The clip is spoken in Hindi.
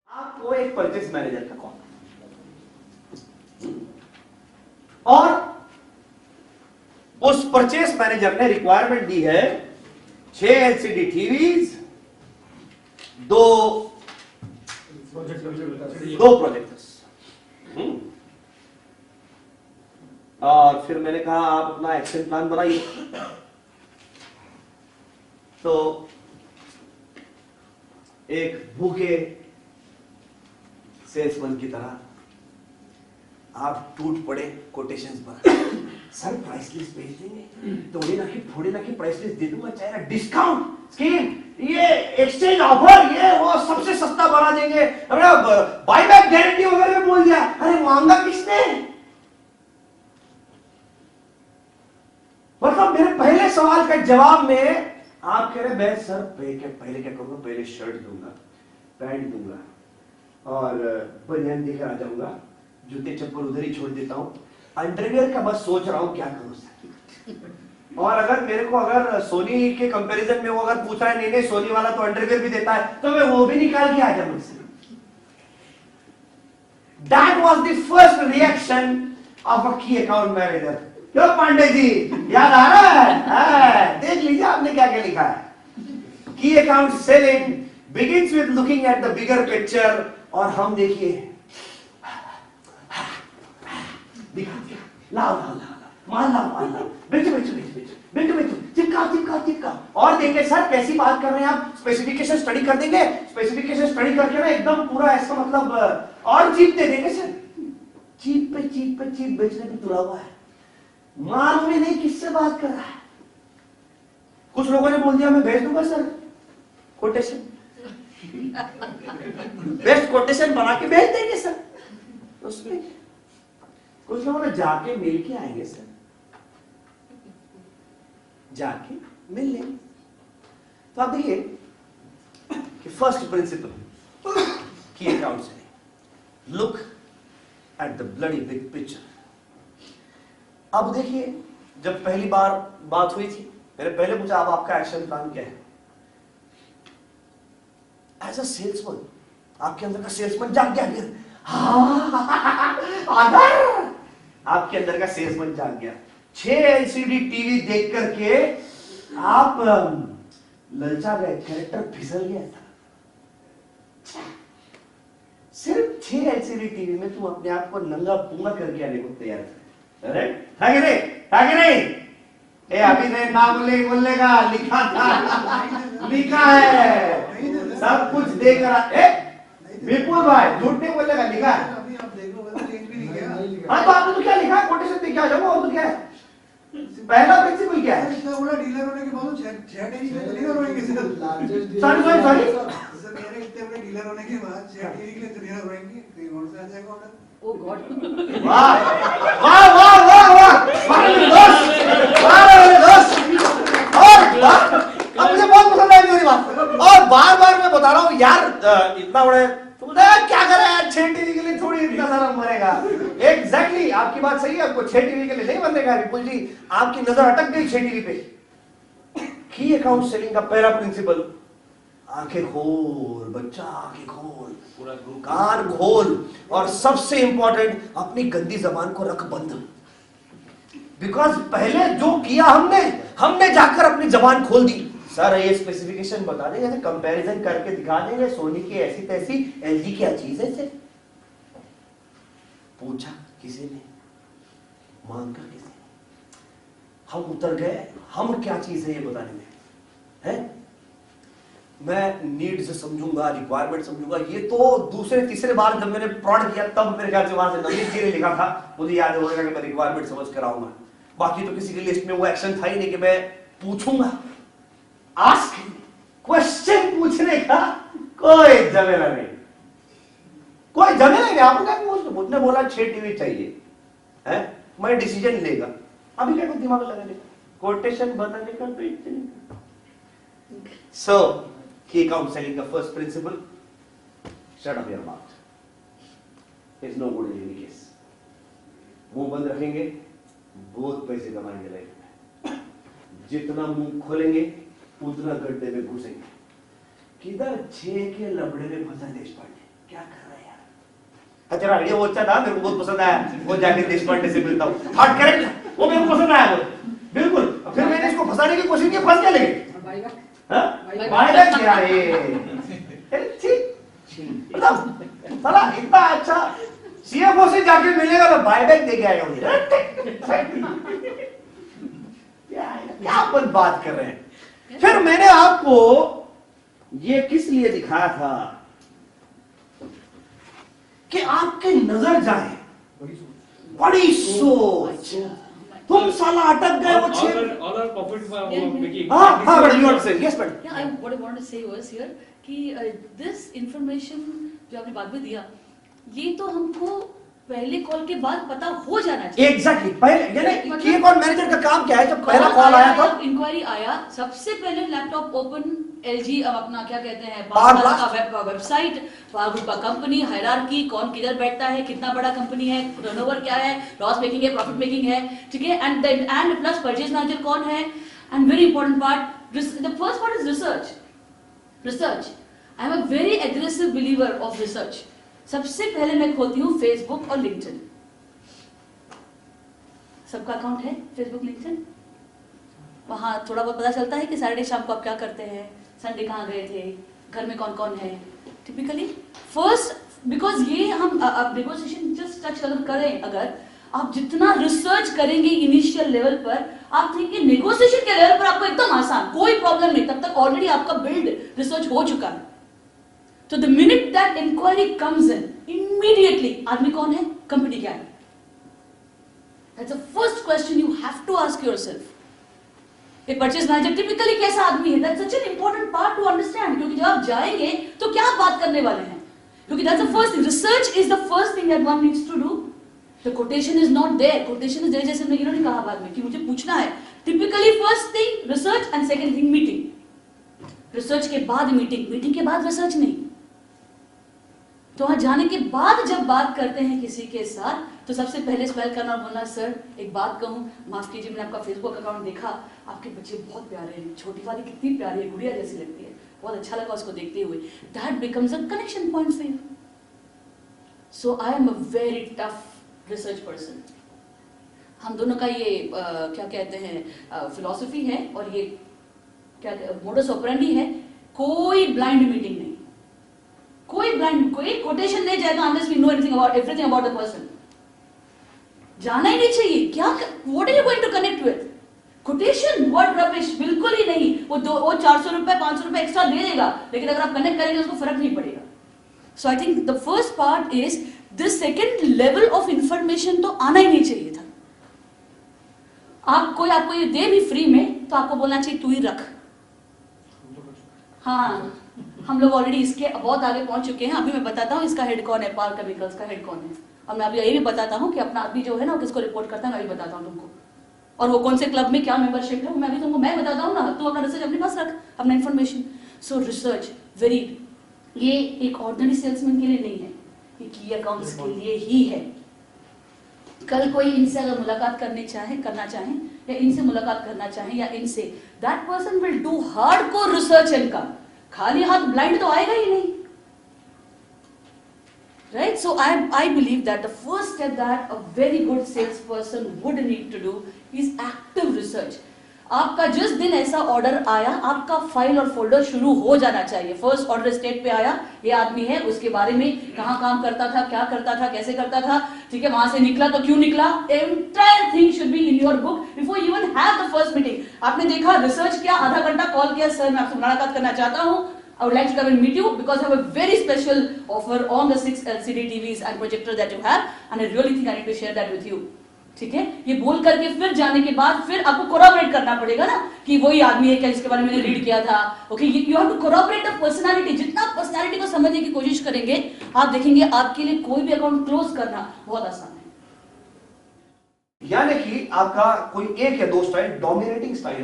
आपको एक परचेस मैनेजर का कॉल और उस परचेस मैनेजर ने रिक्वायरमेंट दी है 6 एलसीडी टीवीज, दो प्रोजेक्टर्स। और फिर मैंने कहा आप अपना एक्शन प्लान बनाइए। तो एक भूखे सेल्समैन की तरह आप टूट पड़े कोटेशंस पर। सर प्राइस लिस्ट भेज देंगे, थोड़ी ना कि प्राइस लिस्ट दे दूंगा, चाहे ना डिस्काउंट स्कीम, ये एक्सचेंज ऑफर, ये वो सबसे सस्ता बना देंगे, बाईबैक गारंटी वगैरह बोल दिया। अरे मांगा किसने? मतलब मेरे पहले सवाल का जवाब में आप कह रहे मैं सर पहले क्या करूंगा, पहले शर्ट दूंगा, पैंट दूंगा और बनियान देकर आ जाऊंगा, जूते चप्पल उधर ही छोड़ देता हूं, अंडरवियर का बस सोच रहा हूं क्या करूं सर। और अगर मेरे को अगर सोनी के कंपैरिजन में वो अगर पूछा है, नहीं सोनी वाला तो अंडरवियर भी देता है, तो मैं वो भी निकाल के आ जाऊं मुझसे। That was the first reaction of a key account manager। क्यों पांडे जी, याद आ रहा है? देख लीजिए आपने क्या क्या लिखा है। की account selling begins with looking at the bigger picture. और हम देखिए, चिपका। और देंगे सर कैसी बात कर रहे हैं आप, स्पेसिफिकेशन स्टडी कर देंगे, स्पेसिफिकेशन स्टडी करके ना एकदम पूरा ऐसा मतलब और चीप दे देंगे सर। चीप पे चीप बेचने पे तुला हुआ है, मालूम ही नहीं किससे बात कर रहा है। कुछ लोगों ने बोल दिया मैं भेज दूंगा सर कोटेशन, बेस्ट कोटेशन बना के भेज देंगे सर। उसमें कुछ लोगों ने जाके मिल के आएंगे सर, जाके मिल लेंगे। तो आप देखिए कि फर्स्ट प्रिंसिपल की अकाउंट से look at the bloody big picture. अब देखिए, जब पहली बार बात हुई थी, मैंने पहले पूछा अब आपका एक्शन प्लान क्या है। एज अ सेल्समैन आपके अंदर का सेल्समैन जाग गया फिर। आपके अंदर का सेल्समैन जाग गया। 6 एलसीडी टीवी देख करके आप ललचा गए, कैरेक्टर फिसल गया था। सिर्फ 6 एलसीडी टीवी में तुम अपने आप को नंगा पूंगा करके आने को तैयार थे। था कि नहीं? अभी नहीं ना बोलने का लिखा था, लिखा है सब कुछ देख रहा। विपुल भाई झूठ नहीं बोलने का, लिखा है। हाँ तो आपने तो क्या लिखा है, कोटेशन देख के आ जाओ। और तो क्या है, पहला प्रिंसिपल क्या है? डीलर होने के बाद 6 टीवी के लिए रोएंगे सर। सॉरी सर मेरे इतने बड़े डीलर होने के बाद 6 टीवी के लिए डीलर रोएंगे, कहीं और से आ जाएगा ऑर्डर। ओ गॉड, वाह वाह वाह वाह वाह, दोस्त। और अब मुझे बहुत पसंद आई मेरी बात, और बार मैं बता रहा हूँ यार, इतना बड़े तुम क्या कर रहे हैं, 6 टीवी के लिए थोड़ी इतना सारा मरेगा। एग्जैक्टली आपकी बात सही है, आपको 6 टीवी के लिए नहीं बनेगा। विपुल जी आपकी नजर अटक गई 6 टीवी पे। की अकाउंट सेलिंग का पहला प्रिंसिपल, आंखें खोल बच्चा, आंखें खोल, पूरा कान खोल, और सबसे इंपॉर्टेंट अपनी गंदी जबान को रख बंद। बिकॉज पहले जो किया हमने जाकर अपनी जबान खोल दी। सर ये स्पेसिफिकेशन बता देंगे, जैसे कंपैरिजन करके दिखा देंगे, सोनी की ऐसी तैसी, एलजी क्या चीज है। सिर्फ पूछा किसी ने, मांगा किसी ने, हम उतर गए, हम क्या चीज है ये बताने में है। मैं नीड्स समझूंगा, रिक्वायरमेंट समझूंगा। ये तो दूसरे तीसरे बार जब मैंने प्रोडक्ट किया तब मेरे ख्याल से वहां से नवीन जी ने लिखा था, मुझे याद होगा कि मैं रिक्वायरमेंट समझ कर आऊंगा। बाकी तो किसी की लिस्ट में वो एक्शन था ही नहीं कि मैं पूछूंगा। आस्क क्वेश्चन पूछने का कोई झमेला नहीं, कोई झमेला नहीं। आपको क्या मुझने बोला 6 टीवी चाहिए है, मैं डिसीजन लेगा। अभी क्या कुछ दिमाग लगाने का, कोटेशन बनाने का, बेचने का। सो की अकाउंट सेलिंग का first principle, shut up your mouth, is no good in any case. मुंह बंद रखेंगे बहुत पैसे कमाएंगे लाइफ में, जितना मुंह खोलेंगे उतना गड्ढे में घुसेंगे। किधर 6 के लबड़े में फंसा देश पांडे। क्या कर रहा है यार? तेरा आइडिया वो अच्छा था, मेरे को बहुत पसंद आया, वो जाके देशपांडे से मिलता हूँ, थॉट करेक्ट, वो मेरे को पसंद आया वो, बिल्कुल। फिर मैंने इसको फंसाने की कोशिश की, फंस गया लेकिन बायबैक क्या है? मतलब साला इतना अच्छा सीएफओ से जाके मिलेगा तो बायबैक दे के आए होंगे। क्या अपन बात कर रहे हैं? फिर मैंने आपको ये किस लिए दिखाया था कि आपकी नजर जाए, बड़ी सोच, तुम साला अटक गए वो all our profit were making. हाँ but you want to say yes but what I wanted to say was here कि this information जो आपने बाद में दिया, ये तो हमको पहले कॉल के बाद पता हो जाना चाहिए। एग्जैक्टली पहले यानी की अकाउंट मैनेजर का काम क्या है, जब पहला कॉल आया तो इंक्वायरी आया, सबसे पहले लैपटॉप ओपन, एलजी अपना क्या कहते हैं Power का वेबसाइट, पावर ग्रुप का कंपनी हायरार्की, कौन किधर बैठता है, कितना बड़ा कंपनी है, टर्नओवर क्या है, लॉस मेकिंग है, प्रॉफिट मेकिंग है, ठीक है, एंड प्लस परचेज मैनेजर कौन है, and very important part, the first part is research. I am a very aggressive believer of research. सबसे पहले मैं खोलती हूँ फेसबुक और लिंक्डइन। सबका अकाउंट है फेसबुक लिंक्डइन, वहां थोड़ा बहुत पता चलता है कि सैटरडे शाम को आप क्या करते हैं, संडे कहाँ गए थे, घर में कौन कौन है, टिपिकली फर्स्ट, बिकॉज ये हम अब नेगोशिएशन जस्ट टच अगर करें, अगर आप जितना रिसर्च करेंगे इनिशियल लेवल पर, आप देखिए नेगोशिएशन के लेवल पर आपको एकदम आसान, कोई प्रॉब्लम नहीं, तब तक ऑलरेडी आपका बिल्ड रिसर्च हो चुका है। तो the minute that inquiry comes in, immediately आदमी कौन है, कंपनी क्या है, that's the first question you have to ask yourself. एक परचेज मैनेजर टिपिकली कैसा आदमी है, that's such an important part to understand, क्योंकि जब आप जाएंगे तो क्या बात करने वाले हैं, क्योंकि that's the first thing, research is the first thing that one needs to do. The quotation is not there, quotation is there, जैसे मैंने इन्होंने कहा बाद में कि मुझे पूछना है, typically first thing research and second thing meeting. Research के बाद मीटिंग, मीटिंग के बाद रिसर्च नहीं। तो वहां जाने के बाद जब बात करते हैं किसी के साथ, तो सबसे पहले स्मेल करना और बोलना, सर एक बात कहूं, माफ कीजिए मैंने आपका फेसबुक अकाउंट देखा, आपके बच्चे बहुत प्यारे हैं, छोटी वाली कितनी प्यारी है, गुड़िया जैसी लगती है, बहुत अच्छा लगा उसको देखते हुए। That becomes a connection point for you. So I am a very tough research person. हम दोनों का ये क्या कहते हैं फिलॉसफी है, और ये क्या मोडस ऑपरेंडी है, कोई ब्लाइंड मीटिंग नहीं, कोई कोटेशन नहीं जाएगा unless we know everything about the person। जाना ही नहीं चाहिए, क्या what are you going to connect with? Quotation what rubbish, बिल्कुल ही नहीं। वो 400 रुपए 500 रुपए एक्स्ट्रा दे देगा, लेकिन अगर आप कनेक्ट करेंगे उसको फर्क नहीं पड़ेगा। So I think the first part is this second level of information तो आना ही नहीं चाहिए था। आपको ये दे भी फ्री में, तो आपको बोलना चाहिए तू ही रख। हाँ, हम लोग ऑलरेडी इसके बहुत आगे पहुंच चुके हैं। अभी मैं बताता हूँ इसका हेड कौन है, पावर केमिकल्स का हेड कौन है, और मैं अभी यही भी बताता हूँ कि अपना आदमी जो है ना किसको रिपोर्ट करता है, मैं भी बताता हूँ तुमको, और वो कौन से क्लब में क्या मेंबरशिप है मैं भी तुमको मैं बताता हूँ ना, तुम अपना रिसर्च अपने पास रख, अपना इन्फॉर्मेशन। सो रिसर्च वेरी, ये एक ऑर्डिनरी सेल्समैन के लिए नहीं है, ये की अकाउंट्स के लिए ही है। कल कोई इनसे अगर मुलाकात करना चाहे या इनसे मुलाकात करना चाहे या इनसे, that person will do hardcore research and come. खाली हाथ ब्लाइंड तो आएगा ही नहीं, right? So I believe that the first step that a very good salesperson would need to do is active research। आपका जिस दिन ऐसा ऑर्डर आया, आपका फाइल और फोल्डर शुरू हो जाना चाहिए। फर्स्ट ऑर्डर स्टेट पे आया, ये आदमी है, उसके बारे में कहाँ काम करता था, क्या करता था, कैसे करता था, ठीक है, वहां से निकला तो क्यों निकला, entire thing should be in your book before you even have the first meeting. आपने देखा रिसर्च किया, आधा घंटा कॉल किया, सर मैं आपसे मुलाकात करना चाहता हूँ, I would like to come and meet you because I have a very special offer on the 6 LCD TVs and projector that you have, and I really think I need to share that with you। ठीक है, ये बोल करके फिर जाने के बाद फिर आपको कोरॉबरेट करना पड़ेगा ना कि वही आदमी है क्या जिसके बारे में मैंने रीड किया था। Okay, you have to corroborate the personality. जितना आप पर्सनालिटी को समझने की कोशिश करेंगे, आप देखेंगे आपके लिए कोई भी अकाउंट क्लोज करना बहुत आसान है। यानी कि आपका कोई एक या दो स्टाइल, डोमिनेटिंग स्टाइल